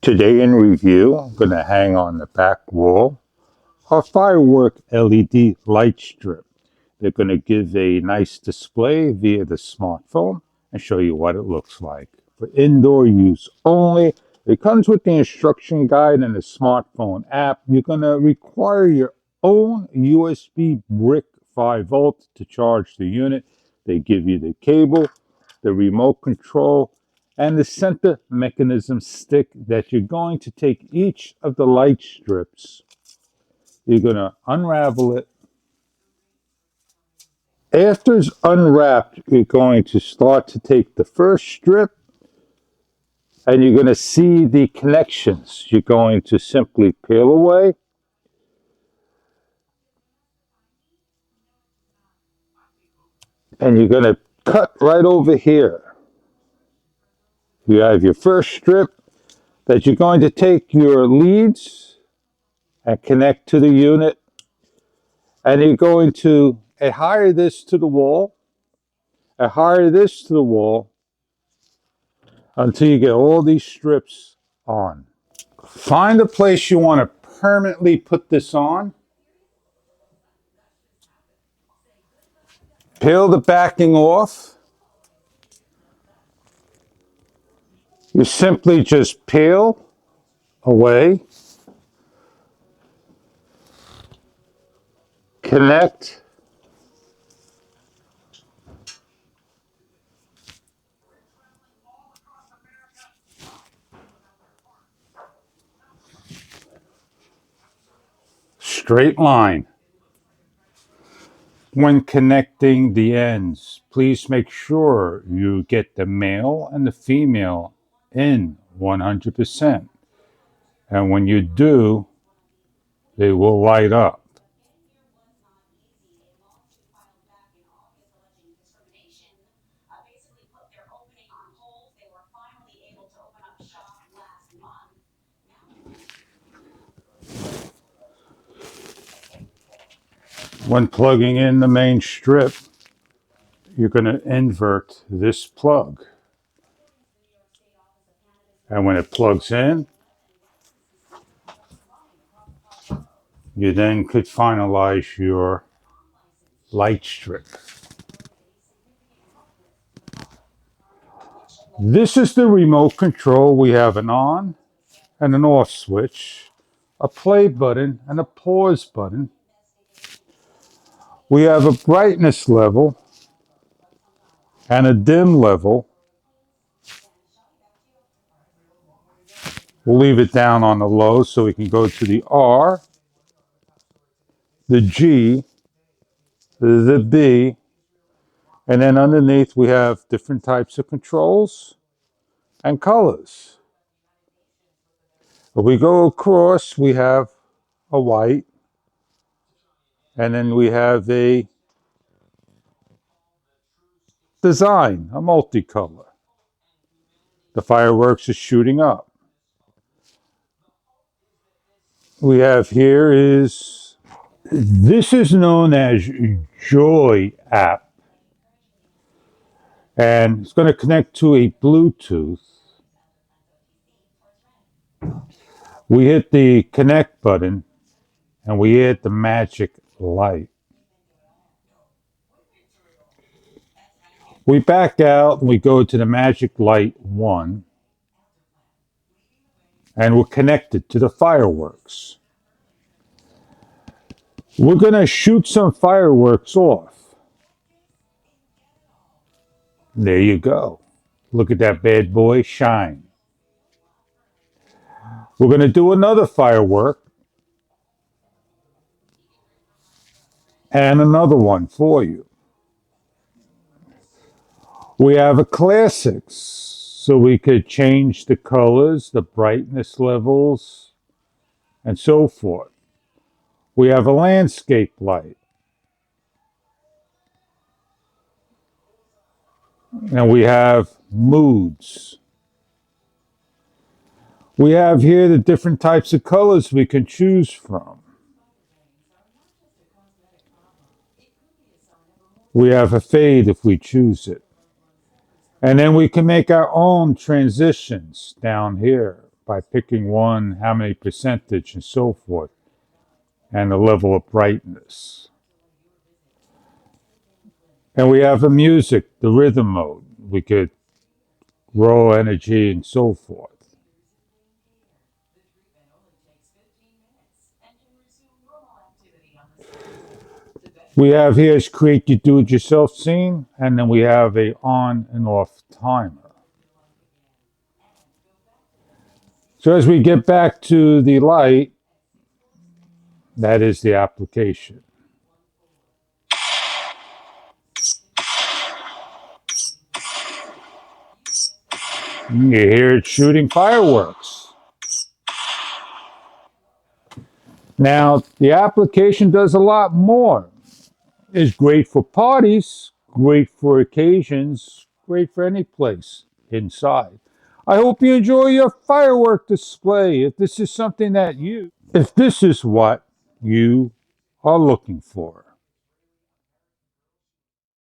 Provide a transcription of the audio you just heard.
Today in review, I'm going to hang on the back wall our Firework LED light strip. They're going to give a nice display via the smartphone and show you what it looks like. For indoor use only, it comes with the instruction guide and the smartphone app. You're going to require your own USB brick 5 volt to charge the unit. They give you the cable, the remote control, and the center mechanism stick that you're going to take each of the light strips. You're going to unravel it. After it's unwrapped, you're going to start to take the first strip and you're going to see the connections. You're going to simply peel away. And you're going to cut right over here. You have your first strip that you're going to take your leads and connect to the unit. And you're going to adhere this to the wall. Adhere this to the wall until you get all these strips on. Find a place you want to permanently put this on. Peel the backing off. You simply just peel away. Connect. Straight line. When connecting the ends, please make sure you get the male and the female in 100%. And when you do, they will light up. When plugging in the main strip, you're going to invert this plug. And when it plugs in, you then could finalize your light strip. This is the remote control. We have an on and an off switch, a play button and a pause button. We have a brightness level and a dim level. We'll leave it down on the low so we can go to the R, the G, the B, and then underneath we have different types of controls and colors. If we go across, we have a white, and then we have a design, a multicolor. The fireworks is shooting up. We have here is, this is known as Joy app. And it's going to connect to a Bluetooth. We hit the connect button and we hit the magic light. We back out and we go to the magic light 1. And we're connected to the fireworks. We're going to shoot some fireworks off. There you go. Look at that bad boy shine. We're going to do another firework. And another one for you. We have a classics, so we could change the colors, the brightness levels, and so forth. We have a landscape light. And we have moods. We have here the different types of colors we can choose from. We have a fade if we choose it. And then we can make our own transitions down here by picking one, how many percentage, and so forth, and the level of brightness. And we have the music, the rhythm mode. We could roll energy and so forth. We have here is create your do-it-yourself scene, and then we have a on and off timer. So as we get back to the light, that is the application. You hear it shooting fireworks. Now, the application does a lot more. It's great for parties, great for occasions, great for any place inside. I hope you enjoy your firework display. If this is what you are looking for.